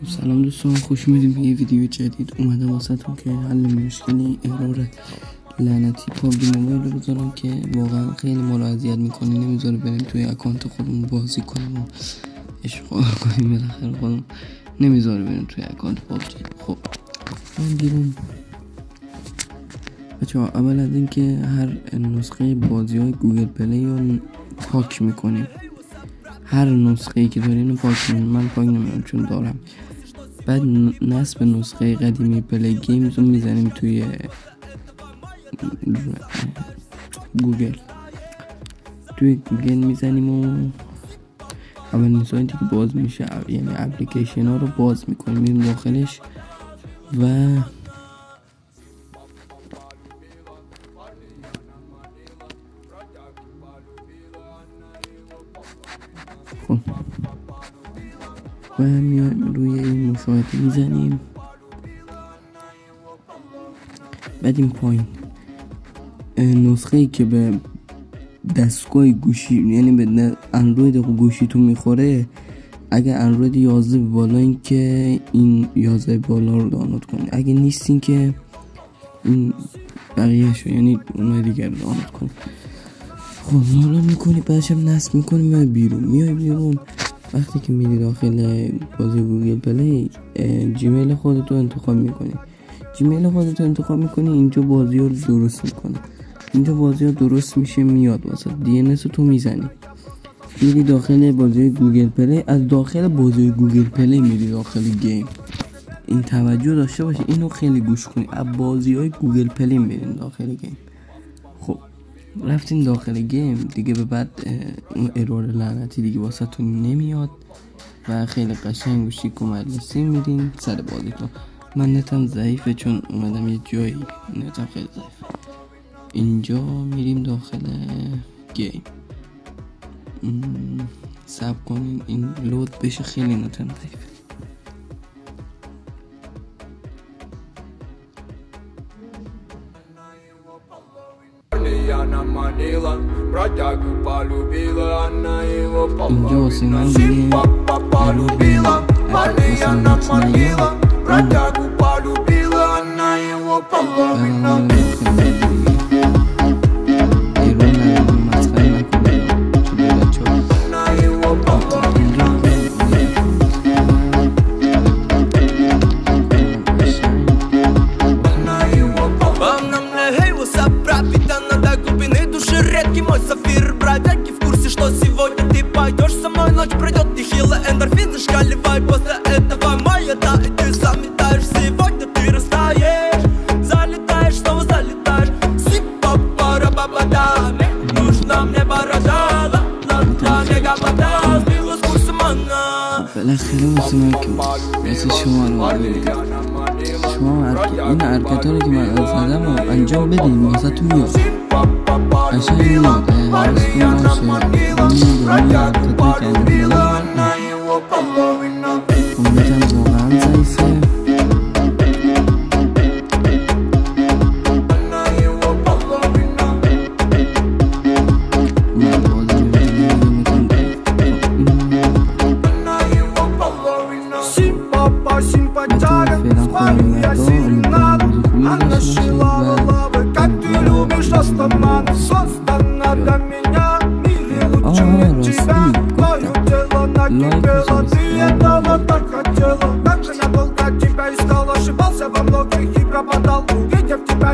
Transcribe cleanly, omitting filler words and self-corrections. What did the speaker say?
سلام دوستان، خوش اومدید به یه ویدیو جدید. اومده واسهتون که حل مشکلی ارور لعنتی پابجی موبایل رو بذارم که واقعا خیلی ما رو اذیت میکنه، نمیذاره بریم توی اکانت خودمون بازی کنیم و اشغال کنیم، بالاخره خودمون نمیذاره بریم توی اکانت پابجی. خب من بیرون بچه‌ها، اول از این که هر نسخه بازی های گوگل پلی رو پاک میکنیم، هر نسخه ای که دارین رو پاک کنیم. من پاک نمیکنم چون دارم. بعد نصب نسخه قدیمی پلی گیمز رو میزنیم توی گوگل میزنیم و اولین سایتی که باز میشه، یعنی اپلیکیشن ها رو باز میکنیم، میریم داخلش و خب و میایم روی این مشاهده میزنیم. بعد این پایین نسخه ای که به دستگاه گوشی، یعنی به اندروید گوشیتون میخوره، اگه اندروید 11 بالا این که این 11 بالا رو دانلود کنید، اگه نیستین که این بقیه شو، یعنی اونهای دیگر رو دانلود کنید. خب حالا میکنی، بعدش هم نصب میکنی، میای بیرون. وقتی که میری داخل بازی گوگل پلی، جیمیل خودتو انتخاب میکنی. اینجا بازی ها رو درست میکنه. اینجا بازی ها درست میشه، میاد واسه DNS تو میزنی، میری داخل بازی گوگل پلی. از داخل بازی گوگل پلی میری داخل گیم. این توجه داشته باشه، اینو خیلی گوش کنی. از بازی های گوگل پلی میرین داخل گیم. خب رفتین داخل گیم دیگه، به بعد اون ارور لعنتی دیگه واسه تو نمیاد و خیلی قشنگ و شیک و مجلسی میرین سر بازیتون. من نتم ضعیفه چون اومدم یه جایی نتم خیلی ضعیفه. اینجا میریم داخل گیم، صبر کنین این لود بشه، خیلی نتم ضعیفه. اینجا واسه من دیگه мой сафир, бродяги в курсе, что сегодня ты пойдешь со мной, ночь пройдет нехило, эндорфин зашкаливай, после этого моя, да, и ты заметаешь, сегодня ты растаешь, залетаешь, снова залетаешь, сипа-пара-ба-ба-да, нужна мне борода, ла-ла-ла, мега-вода, сбила с курса мана. بالاخره واسه شما رو ببینید. شما این حرکت ها رو که من زدم رو انجام بدین، واسه تو میاد قشنگ میاد. حواستون باشه، واقعا ضعیفه. Симпатяга, смотри, я серенада. Она шила лавы, как ты любишь растамана. Создана для меня, в мире лучше нет тебя. Мое тело накипело, ты этого так хотела. Как же я долго тебя искал, ошибался во многих и пропадал, увидев тебя.